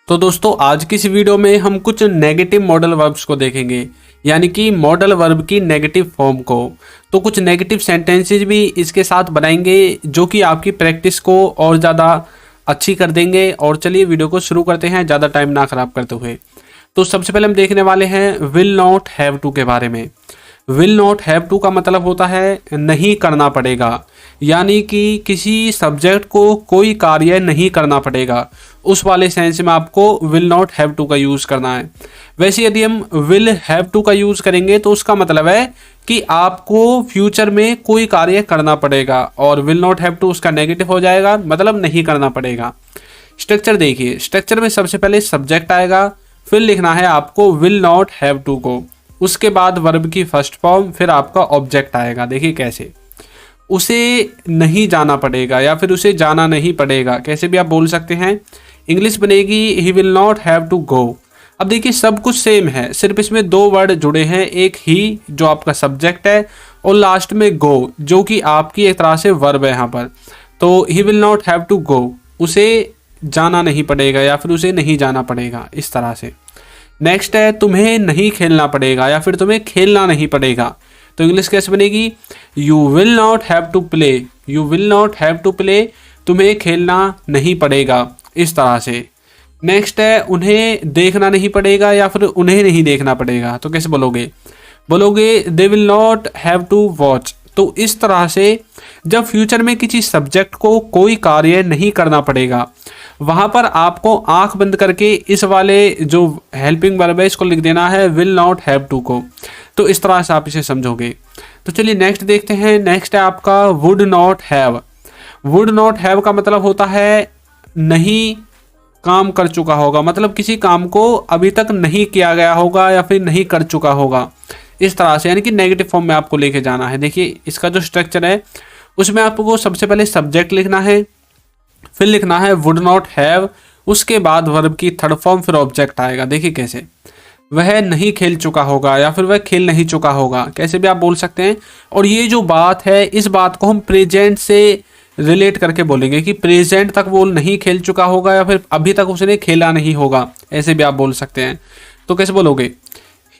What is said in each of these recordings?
तो दोस्तों आज की इस वीडियो में हम कुछ नेगेटिव मॉडल वर्ब्स को देखेंगे, यानी कि मॉडल वर्ब की नेगेटिव फॉर्म को। तो कुछ नेगेटिव सेंटेंसेस भी इसके साथ बनाएंगे जो कि आपकी प्रैक्टिस को और ज़्यादा अच्छी कर देंगे। और चलिए वीडियो को शुरू करते हैं ज़्यादा टाइम ना ख़राब करते हुए। तो सबसे पहले हम देखने वाले हैं विल नॉट हैव टू के बारे में। विल नॉट हैव टू का मतलब होता है नहीं करना पड़ेगा, यानी कि किसी सब्जेक्ट को कोई कार्य नहीं करना पड़ेगा, उस वाले सेंस में आपको विल नॉट हैव टू का यूज़ करना है। वैसे यदि हम विल हैव टू का यूज़ करेंगे तो उसका मतलब है कि आपको फ्यूचर में कोई कार्य करना पड़ेगा, और विल नॉट हैव टू उसका नेगेटिव हो जाएगा, मतलब नहीं करना पड़ेगा। स्ट्रक्चर देखिए, स्ट्रक्चर में सबसे पहले सब्जेक्ट आएगा, फिर लिखना है आपको विल नॉट हैव टू को, उसके बाद वर्ब की फर्स्ट फॉर्म, फिर आपका ऑब्जेक्ट आएगा। देखिए कैसे, उसे नहीं जाना पड़ेगा या फिर उसे जाना नहीं पड़ेगा, कैसे भी आप बोल सकते हैं। इंग्लिश बनेगी he will not have to go. अब देखिए सब कुछ सेम है, सिर्फ इसमें दो वर्ड जुड़े हैं, एक ही जो आपका सब्जेक्ट है और लास्ट में गो जो कि आपकी एक तरह से वर्ब है यहाँ पर। तो he will not have to go, उसे जाना नहीं पड़ेगा या फिर उसे नहीं जाना पड़ेगा, इस तरह से। नेक्स्ट है तुम्हें नहीं खेलना पड़ेगा या फिर तुम्हें खेलना नहीं पड़ेगा। तो इंग्लिश कैसे बनेगी, you will not have to play, you will not have to play, तुम्हें खेलना नहीं पड़ेगा, इस तरह से। नेक्स्ट है उन्हें देखना नहीं पड़ेगा या फिर उन्हें नहीं देखना पड़ेगा। तो कैसे बोलोगे, बोलोगे they will not have to watch. तो इस तरह से जब फ्यूचर में किसी सब्जेक्ट को कोई कार्य नहीं करना पड़ेगा, वहाँ पर आपको आंख बंद करके इस वाले जो हेल्पिंग वर्ब है इसको लिख देना है विल नॉट हैव टू को। तो इस तरह से आप इसे समझोगे। तो चलिए नेक्स्ट देखते हैं। नेक्स्ट है आपका would not have. Would not have का मतलब होता है नहीं काम कर चुका होगा, मतलब किसी काम को अभी तक नहीं किया गया होगा या फिर नहीं कर चुका होगा, इस तरह से, यानी कि नेगेटिव फॉर्म में आपको लेके जाना है। देखिए इसका जो स्ट्रक्चर है उसमें आपको सबसे पहले सब्जेक्ट लिखना है, फिर लिखना है वुड नॉट हैव, उसके बाद वर्ब की थर्ड फॉर्म, फिर ऑब्जेक्ट आएगा। देखिए कैसे, वह नहीं खेल चुका होगा या फिर वह खेल नहीं चुका होगा, कैसे भी आप बोल सकते हैं। और ये जो बात है इस बात को हम प्रेजेंट से रिलेट करके बोलेंगे कि प्रेजेंट तक वो नहीं खेल चुका होगा या फिर अभी तक उसने खेला नहीं होगा, ऐसे भी आप बोल सकते हैं। तो कैसे बोलोगे,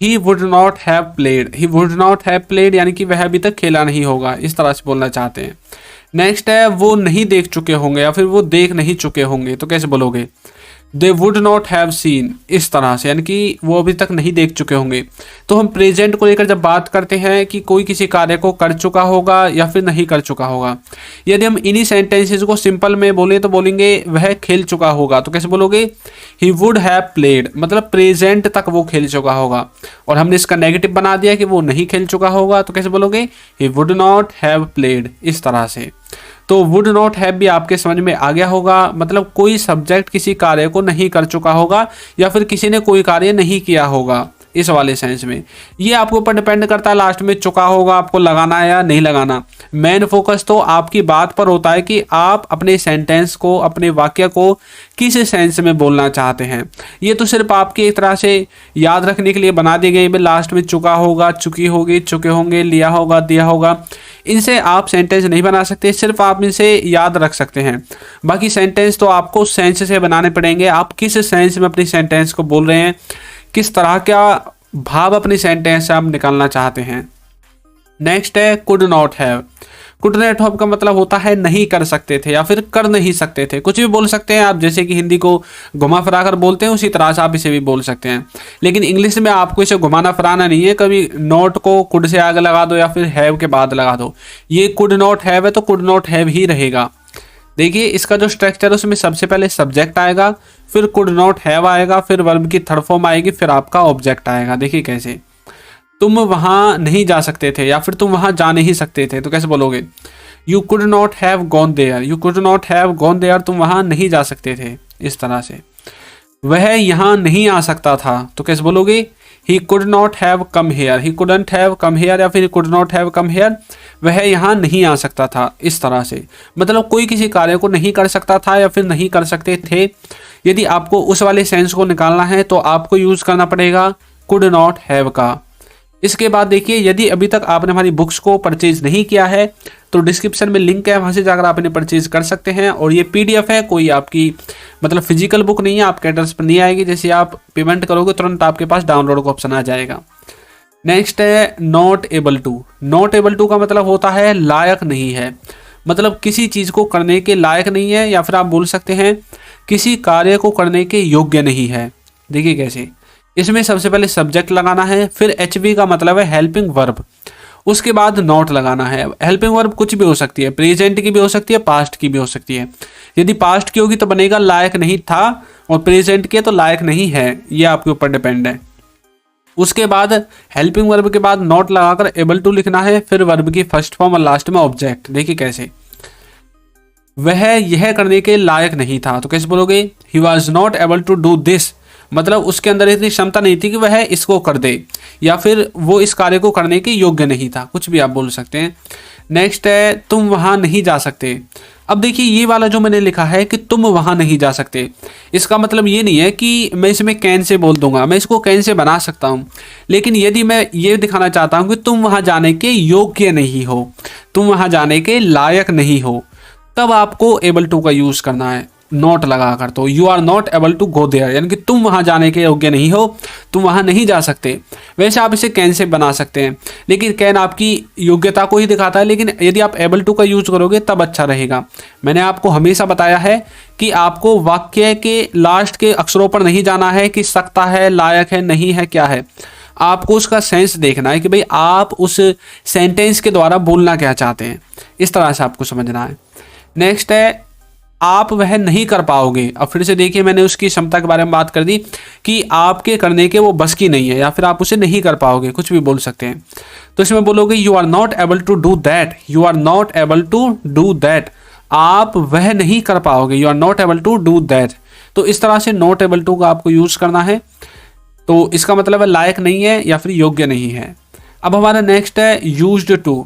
he would not have played, he would not have played, यानी कि वह अभी तक खेला नहीं होगा, इस तरह से बोलना चाहते हैं। नेक्स्ट है वो नहीं देख चुके होंगे या फिर वो देख नहीं चुके होंगे। तो कैसे बोलोगे, they would not have seen, इस तरह से, यानी कि वो अभी तक नहीं देख चुके होंगे। तो हम प्रेजेंट को लेकर जब बात करते हैं कि कोई किसी कार्य को कर चुका होगा या फिर नहीं कर चुका होगा, यदि हम इन्हीं सेंटेंसेस को सिंपल में बोले तो बोलेंगे वह खेल चुका होगा। तो कैसे बोलोगे, ही वुड हैव प्लेड, मतलब प्रेजेंट तक वो खेल चुका होगा, और हमने इसका नेगेटिव बना दिया कि वो नहीं खेल चुका होगा। तो कैसे बोलोगे, he would not have played, इस तरह से। तो वुड नॉट हैव भी आपके समझ में आ गया होगा, मतलब कोई सब्जेक्ट किसी कार्य को नहीं कर चुका होगा या फिर किसी ने कोई कार्य नहीं किया होगा, इस वाले सेंस में। ये आपके ऊपर डिपेंड करता है लास्ट में चुका होगा आपको लगाना है या नहीं लगाना। मेन फोकस तो आपकी बात पर होता है कि आप अपने सेंटेंस को, अपने वाक्य को किस सेंस में बोलना चाहते हैं। ये तो सिर्फ आपकी एक तरह से याद रखने के लिए बना दी गई, लास्ट में चुका होगा, चुकी होगी, चुके होंगे, लिया होगा, दिया होगा, इनसे आप सेंटेंस नहीं बना सकते, सिर्फ आप इनसे याद रख सकते हैं। बाकी सेंटेंस तो आपको सेंस से बनाने पड़ेंगे, आप किस सेंस में अपनी सेंटेंस को बोल रहे हैं, किस तरह का भाव अपनी सेंटेंस से आप निकालना चाहते हैं। नेक्स्ट है could not have. Could not have का मतलब होता है नहीं कर सकते थे या फिर कर नहीं सकते थे, कुछ भी बोल सकते हैं आप, जैसे कि हिंदी को घुमा फिरा कर बोलते हैं उसी तरह से आप इसे भी बोल सकते हैं। लेकिन इंग्लिश में आपको इसे घुमाना फिराना नहीं है, कभी नॉट को कुड से आगे लगा दो या फिर हैव के बाद लगा दो। ये कुड नॉट हैव है तो कुड नॉट हैव ही रहेगा। देखिए इसका जो स्ट्रक्चर है उसमें सबसे पहले सब्जेक्ट आएगा, फिर कुड नॉट हैव आएगा, फिर वर्ब की थर्ड फॉर्म आएगी, फिर आपका ऑब्जेक्ट आएगा। देखिए कैसे, तुम वहां नहीं जा सकते थे या फिर तुम वहां जा नहीं सकते थे। तो कैसे बोलोगे, you could not have gone there, you could not have gone there, तुम वहां नहीं जा सकते थे, इस तरह से। वह यहाँ नहीं आ सकता था। तो कैसे बोलोगे, he could not have come here, he couldn't have come here या फिर could not have come here, वह यहाँ नहीं आ सकता था, इस तरह से। मतलब कोई किसी कार्य को नहीं कर सकता था या फिर नहीं कर सकते थे। यदि आपको उस वाले सेंस को निकालना है तो आपको यूज करना पड़ेगा कुड नॉट हैव का। इसके बाद देखिए, यदि अभी तक आपने हमारी बुक्स को परचेज नहीं किया है तो डिस्क्रिप्शन में लिंक है, वहाँ से जाकर आप इन्हें परचेज कर सकते हैं। और ये PDF है, कोई आपकी मतलब फिजिकल बुक नहीं है, आपके एड्रेस पर नहीं आएगी। जैसे आप पेमेंट करोगे तुरंत आपके पास डाउनलोड का ऑप्शन आ जाएगा। नेक्स्ट है not able to. Not able to का मतलब होता है लायक नहीं है, मतलब किसी चीज़ को करने के लायक नहीं है, या फिर आप बोल सकते हैं किसी कार्य को करने के योग्य नहीं है। देखिए कैसे, इसमें सबसे पहले सब्जेक्ट लगाना है, फिर HV का मतलब है हेल्पिंग वर्ब, उसके बाद नॉट लगाना है। हेल्पिंग वर्ब कुछ भी हो सकती है, प्रेजेंट की भी हो सकती है, पास्ट की भी हो सकती है। यदि पास्ट की होगी तो बनेगा लायक नहीं था, और प्रेजेंट की तो लायक नहीं है, ये आपके ऊपर डिपेंड है। उसके बाद हेल्पिंग वर्ब के बाद नॉट लगाकर एबल टू लिखना है, फिर वर्ब की फर्स्ट फॉर्म और लास्ट में ऑब्जेक्ट। देखिए कैसे, वह यह करने के लायक नहीं था, तो कैसे बोलोगे, he was not able to do this, मतलब उसके अंदर इतनी क्षमता नहीं थी कि वह इसको कर दे, या फिर वो इस कार्य को करने के योग्य नहीं था, कुछ भी आप बोल सकते हैं। नेक्स्ट है तुम वहां नहीं जा सकते। अब देखिए, ये वाला जो मैंने लिखा है कि तुम वहां नहीं जा सकते, इसका मतलब ये नहीं है कि मैं इसमें कैन से बोल दूंगा, मैं इसको कैन से बना सकता हूं। लेकिन यदि मैं ये दिखाना चाहता हूं कि तुम वहां जाने के योग्य नहीं हो, तुम वहां जाने के लायक नहीं हो, तब आपको एबल टू का यूज करना है नॉट लगाकर। तो you are not able to go there, यानी कि तुम वहां जाने के योग्य नहीं हो, तुम वहां नहीं जा सकते। वैसे आप इसे कैन से बना सकते हैं, लेकिन कैन आपकी योग्यता को ही दिखाता है, लेकिन यदि आप एबल टू का यूज करोगे तब अच्छा रहेगा। मैंने आपको हमेशा बताया है कि आपको वाक्य के लास्ट के अक्षरों पर नहीं जाना है कि सकता है, लायक है, नहीं है, क्या है। आपको उसका सेंस देखना है कि भाई आप उस सेंटेंस के द्वारा बोलना क्या चाहते हैं, इस तरह से आपको समझना है। नेक्स्ट है आप वह नहीं कर पाओगे। अब फिर से देखिए, मैंने उसकी क्षमता के बारे में बात कर दी कि आपके करने के वो बस की नहीं है, या फिर आप उसे नहीं कर पाओगे, कुछ भी बोल सकते हैं। तो इसमें बोलोगे you are not able to do that, you are not able to do that, आप वह नहीं कर पाओगे, you are not able to do that. तो इस तरह से नॉट एबल टू का आपको यूज करना है। तो इसका मतलब है लायक नहीं है या फिर योग्य नहीं है। अब हमारा नेक्स्ट है यूज्ड टू।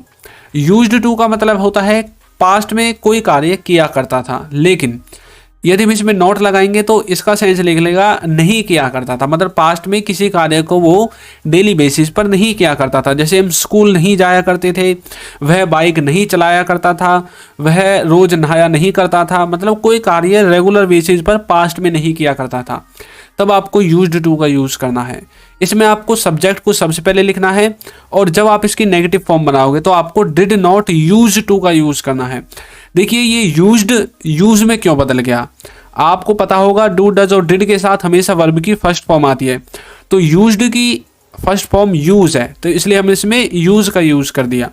यूज्ड टू का मतलब होता है पास्ट में कोई कार्य किया करता था, लेकिन यदि हम इसमें नॉट लगाएंगे तो इसका सेंस लिख लेगा नहीं किया करता था, मतलब पास्ट में किसी कार्य को वो डेली बेसिस पर नहीं किया करता था। जैसे हम स्कूल नहीं जाया करते थे, वह बाइक नहीं चलाया करता था, वह रोज नहाया नहीं करता था, मतलब कोई कार्य रेगुलर बेसिस पर पास्ट में नहीं किया करता था, तब आपको यूज्ड टू का यूज करना है। इसमें आपको सब्जेक्ट को सबसे पहले लिखना है, और जब आप इसकी नेगेटिव फॉर्म बनाओगे तो आपको डिड नॉट यूज टू का यूज करना है। देखिए ये यूज्ड यूज में क्यों बदल गया, आपको पता होगा डू डज और डिड के साथ हमेशा वर्ब की फर्स्ट फॉर्म आती है, तो यूज्ड की फर्स्ट फॉर्म यूज है, तो इसलिए हमने इसमें यूज का यूज कर दिया।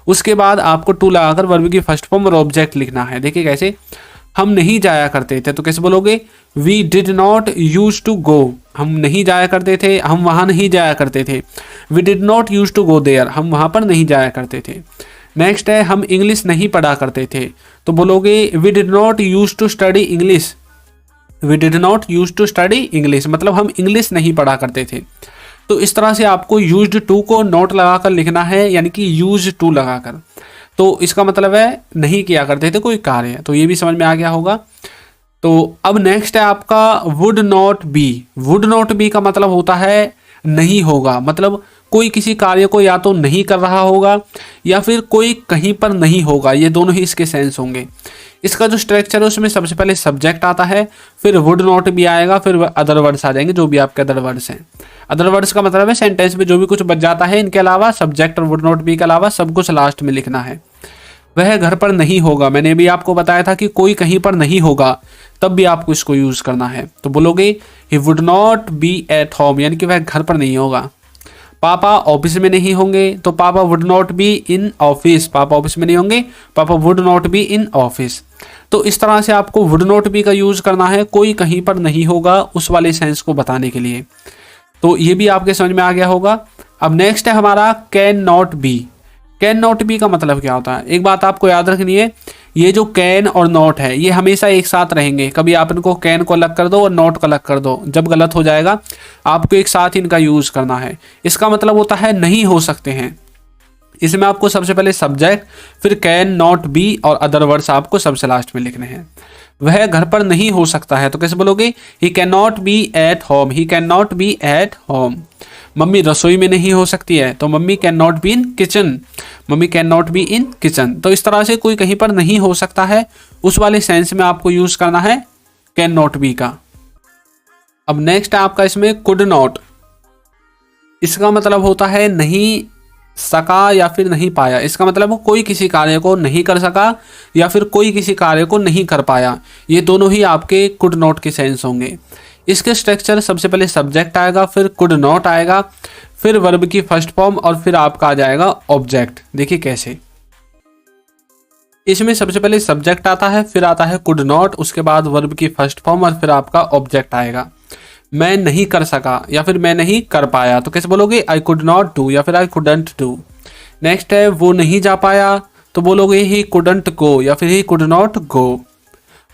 उसके बाद आपको टू लगाकर वर्ब की फर्स्ट फॉर्म और ऑब्जेक्ट लिखना है। देखिए कैसे, हम नहीं जाया करते थे, तो कैसे बोलोगे, we did not use to go, हम नहीं जाया करते थे, हम वहाँ नहीं जाया करते थे। We did not use to go there, हम वहाँ पर नहीं जाया करते थे। नेक्स्ट है हम इंग्लिश नहीं पढ़ा करते थे, तो बोलोगे we did not use to study English, we did not use to study English, मतलब हम इंग्लिश नहीं पढ़ा करते थे। तो इस तरह से आपको यूज्ड टू को नॉट लगाकर लिखना है, यानी कि यूज टू लगाकर। तो इसका मतलब है नहीं किया करते थे कोई कार्य, तो ये भी समझ में आ गया होगा। तो अब नेक्स्ट है आपका would not be. Would not be का मतलब होता है नहीं होगा, मतलब कोई किसी कार्य को या तो नहीं कर रहा होगा या फिर कोई कहीं पर नहीं होगा, ये दोनों ही इसके सेंस होंगे। इसका जो स्ट्रक्चर है उसमें सबसे पहले सब्जेक्ट आता है, फिर वुड नॉट भी आएगा, फिर अदर वर्ड्स आ जाएंगे, जो भी आपके अदर वर्ड्स हैं। अदर वर्ड्स का मतलब है सेंटेंस में जो भी कुछ बच जाता है, इनके अलावा सब्जेक्ट और वुड नॉट बी के अलावा सब कुछ लास्ट में लिखना है। वह घर पर नहीं होगा, मैंने भी आपको बताया था कि कोई कहीं पर नहीं होगा, तब भी आपको इसको यूज करना है। तो बोलोगे he would not be at home, यानी कि वह घर पर नहीं होगा। पापा ऑफिस में नहीं होंगे, तो पापा would not be in office, पापा ऑफिस में नहीं होंगे, पापा would not be in office. तो इस तरह से आपको वुड नॉट बी का यूज करना है, कोई कहीं पर नहीं होगा उस वाले सेंस को बताने के लिए। तो ये भी आपके समझ में आ गया होगा। अब नेक्स्ट है हमारा can not be. Can not be का मतलब क्या होता है, एक बात आपको याद रखनी है, ये जो कैन और नॉट है ये हमेशा एक साथ रहेंगे, कभी आप इनको कैन को अलग कर दो और नॉट को अलग कर दो, जब गलत हो जाएगा आपको एक साथ इनका यूज करना है। इसका मतलब होता है नहीं हो सकते हैं। इसमें आपको सबसे पहले सब्जेक्ट, फिर कैन नॉट बी और अदर वर्ड्स आपको सबसे लास्ट में लिखने हैं। वह घर पर नहीं हो सकता है, तो कैसे बोलोगे he can not be at home, he can not be at home, mummy रसोई में नहीं हो सकती है, तो mummy can not be in kitchen, mummy can not be in kitchen. तो इस तरह से कोई कहीं पर नहीं हो सकता है, उस वाले सेंस में आपको यूज करना है कैन नॉट बी का। अब नेक्स्ट है आपका इसमें कुड नॉट। इसका मतलब होता है नहीं सका या फिर नहीं पाया। इसका मतलब कोई किसी कार्य को नहीं कर सका या फिर कोई किसी कार्य को नहीं कर पाया। ये दोनों ही आपके कुड नॉट के सेंस होंगे। इसके स्ट्रक्चर सबसे पहले सब्जेक्ट आएगा, फिर कुड नॉट आएगा, फिर वर्ब की फर्स्ट फॉर्म और फिर आपका आ जाएगा ऑब्जेक्ट। देखिए कैसे, इसमें सबसे पहले सब्जेक्ट आता है, फिर आता है कुड नॉट, उसके बाद वर्ब की फर्स्ट फॉर्म और फिर आपका ऑब्जेक्ट आएगा। मैं नहीं कर सका या फिर मैं नहीं कर पाया, तो कैसे बोलोगे आई कुड नॉट डू या फिर आई कुडंट डू। नेक्स्ट है वो नहीं जा पाया, तो बोलोगे ही कुडंट गो या फिर ही कुड नॉट गो।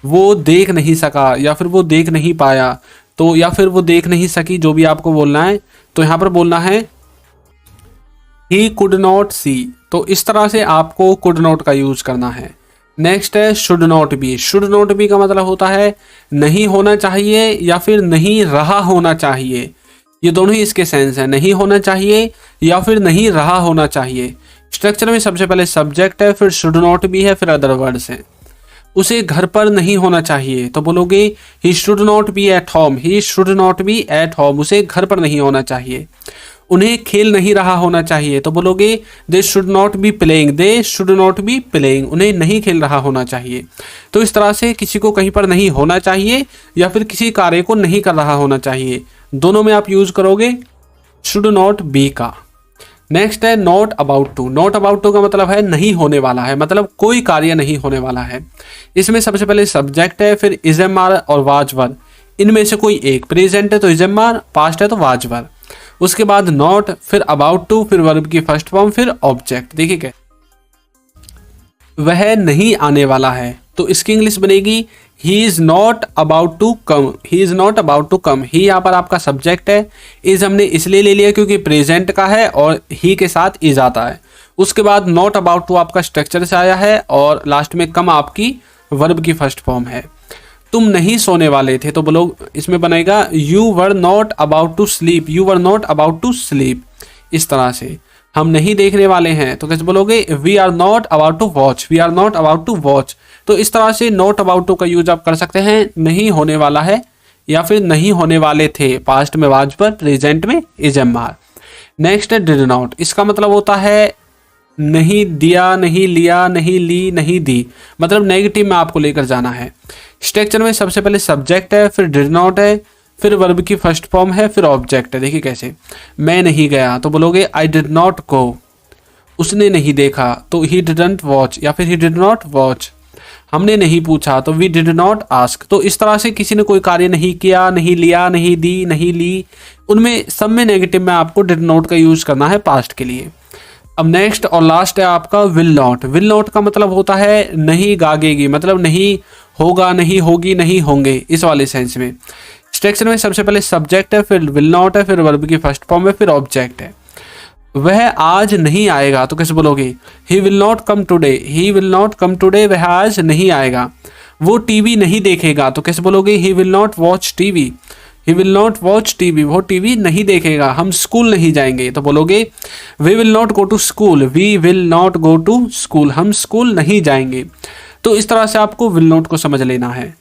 वो देख नहीं सका या फिर वो देख नहीं पाया, तो या फिर वो देख नहीं सकी, जो भी आपको बोलना है, तो यहाँ पर बोलना है ही कुड नॉट सी। तो इस तरह से आपको कुड नॉट का यूज करना है। नेक्स्ट है should not B. Should not be का मतलब होता है नहीं होना चाहिए या फिर नहीं रहा होना चाहिए। ये दोनों ही इसके सेंस है, नहीं होना चाहिए या फिर नहीं रहा होना चाहिए। स्ट्रक्चर में सबसे पहले सब्जेक्ट है, फिर शुड नॉट बी है, फिर अदर वर्ड्स हैं। उसे घर पर नहीं होना चाहिए, तो बोलोगे he should not B at home, he should not B at home. उसे घर पर नहीं होना चाहिए। उन्हें खेल नहीं रहा होना चाहिए, तो बोलोगे they should not be playing, they should not be playing. उन्हें नहीं खेल रहा होना चाहिए। तो इस तरह से किसी को कहीं पर नहीं होना चाहिए या फिर किसी कार्य को नहीं कर रहा होना चाहिए, दोनों में आप यूज करोगे शुड नॉट बी का। नेक्स्ट है not about to. Not about to का मतलब है नहीं होने वाला है, मतलब कोई कार्य नहीं होने वाला है। इसमें सबसे पहले सब्जेक्ट है, फिर इजएमआर और वाजवर। इनमें से कोई एक, प्रेजेंट है तो इजएमआर, पास्ट है तो वाजवर। उसके बाद नॉट, फिर अबाउट टू, फिर वर्ब की फर्स्ट फॉर्म, फिर ऑब्जेक्ट। देखिए क्या, वह नहीं आने वाला है, तो इसकी इंग्लिश बनेगी he is not about to come, he is not about to come. ही यहाँ पर आपका सब्जेक्ट है, इज हमने इसलिए ले लिया क्योंकि प्रेजेंट का है और ही के साथ इज आता है। उसके बाद नॉट अबाउट टू आपका स्ट्रक्चर से आया है और लास्ट में कम आपकी वर्ब की फर्स्ट फॉर्म है। तुम नहीं सोने वाले थे, तो बोलो इसमें बनेगा you were not about to sleep, you were not about to sleep. इस तरह से हम नहीं देखने वाले हैं, तो कैसे बोलोगे we are not about to watch, we are not about to watch. तो इस तरह से नॉट अबाउट टू का यूज आप कर सकते हैं नहीं होने वाला है या फिर नहीं होने वाले थे, पास्ट में वाजवर, प्रेजेंट में इजएमआर। नेक्स्ट है डिड नॉट। इसका मतलब होता है नहीं दिया, नहीं लिया, नहीं ली, नहीं दी, मतलब नेगेटिव में आपको लेकर जाना है। स्ट्रक्चर में सबसे पहले सब्जेक्ट है, फिर डिड नॉट है, फिर वर्ब की फर्स्ट फॉर्म है, फिर ऑब्जेक्ट है। देखिए कैसे, मैं नहीं गया, तो बोलोगे आई डिड नॉट गो। उसने नहीं देखा, तो ही डिडंट वॉच या फिर ही डिड नॉट वॉच। हमने नहीं पूछा, तो वी डिड नॉट आस्क। तो इस तरह से किसी ने कोई कार्य नहीं किया, नहीं लिया, नहीं दी, नहीं ली, उनमें सब में नेगेटिव में आपको डिड नॉट का यूज करना है पास्ट के लिए। अब नेक्स्ट और लास्ट है आपका विल नॉट। विल नॉट का मतलब होता है नहीं गागेगी, मतलब नहीं होगा, नहीं होगी, नहीं होंगे, इस वाले सेंस में। स्ट्रक्चर में सबसे पहले सब्जेक्ट है, फिर विल नॉट है, फिर वर्ब की फर्स्ट फॉर्म है, फिर ऑब्जेक्ट है। वह आज नहीं आएगा, तो कैसे बोलोगे he will not come today, he will not come today, वह आज नहीं आएगा। वो टीवी नहीं देखेगा, तो कैसे बोलोगे he will not watch TV, he will not watch TV, वो टीवी नहीं देखेगा। हम स्कूल नहीं जाएंगे, तो बोलोगे we will not go to school, we will not go to school, हम स्कूल नहीं जाएंगे। तो इस तरह से आपको विल नॉट को समझ लेना है।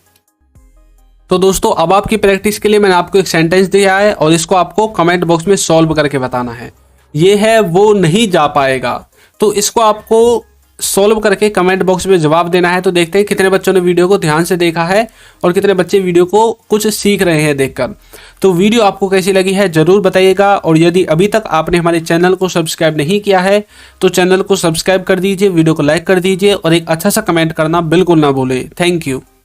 तो दोस्तों अब आपकी प्रैक्टिस के लिए मैंने आपको एक सेंटेंस दिया है और इसको आपको कमेंट बॉक्स में सॉल्व करके बताना है। ये है वो नहीं जा पाएगा, तो इसको आपको सॉल्व करके कमेंट बॉक्स में जवाब देना है। तो देखते हैं कितने बच्चों ने वीडियो को ध्यान से देखा है और कितने बच्चे वीडियो को कुछ सीख रहे हैं देखकर। तो वीडियो आपको कैसी लगी है जरूर बताइएगा, और यदि अभी तक आपने हमारे चैनल को सब्सक्राइब नहीं किया है तो चैनल को सब्सक्राइब कर दीजिए, वीडियो को लाइक कर दीजिए और एक अच्छा सा कमेंट करना बिल्कुल ना भूले। Thank you.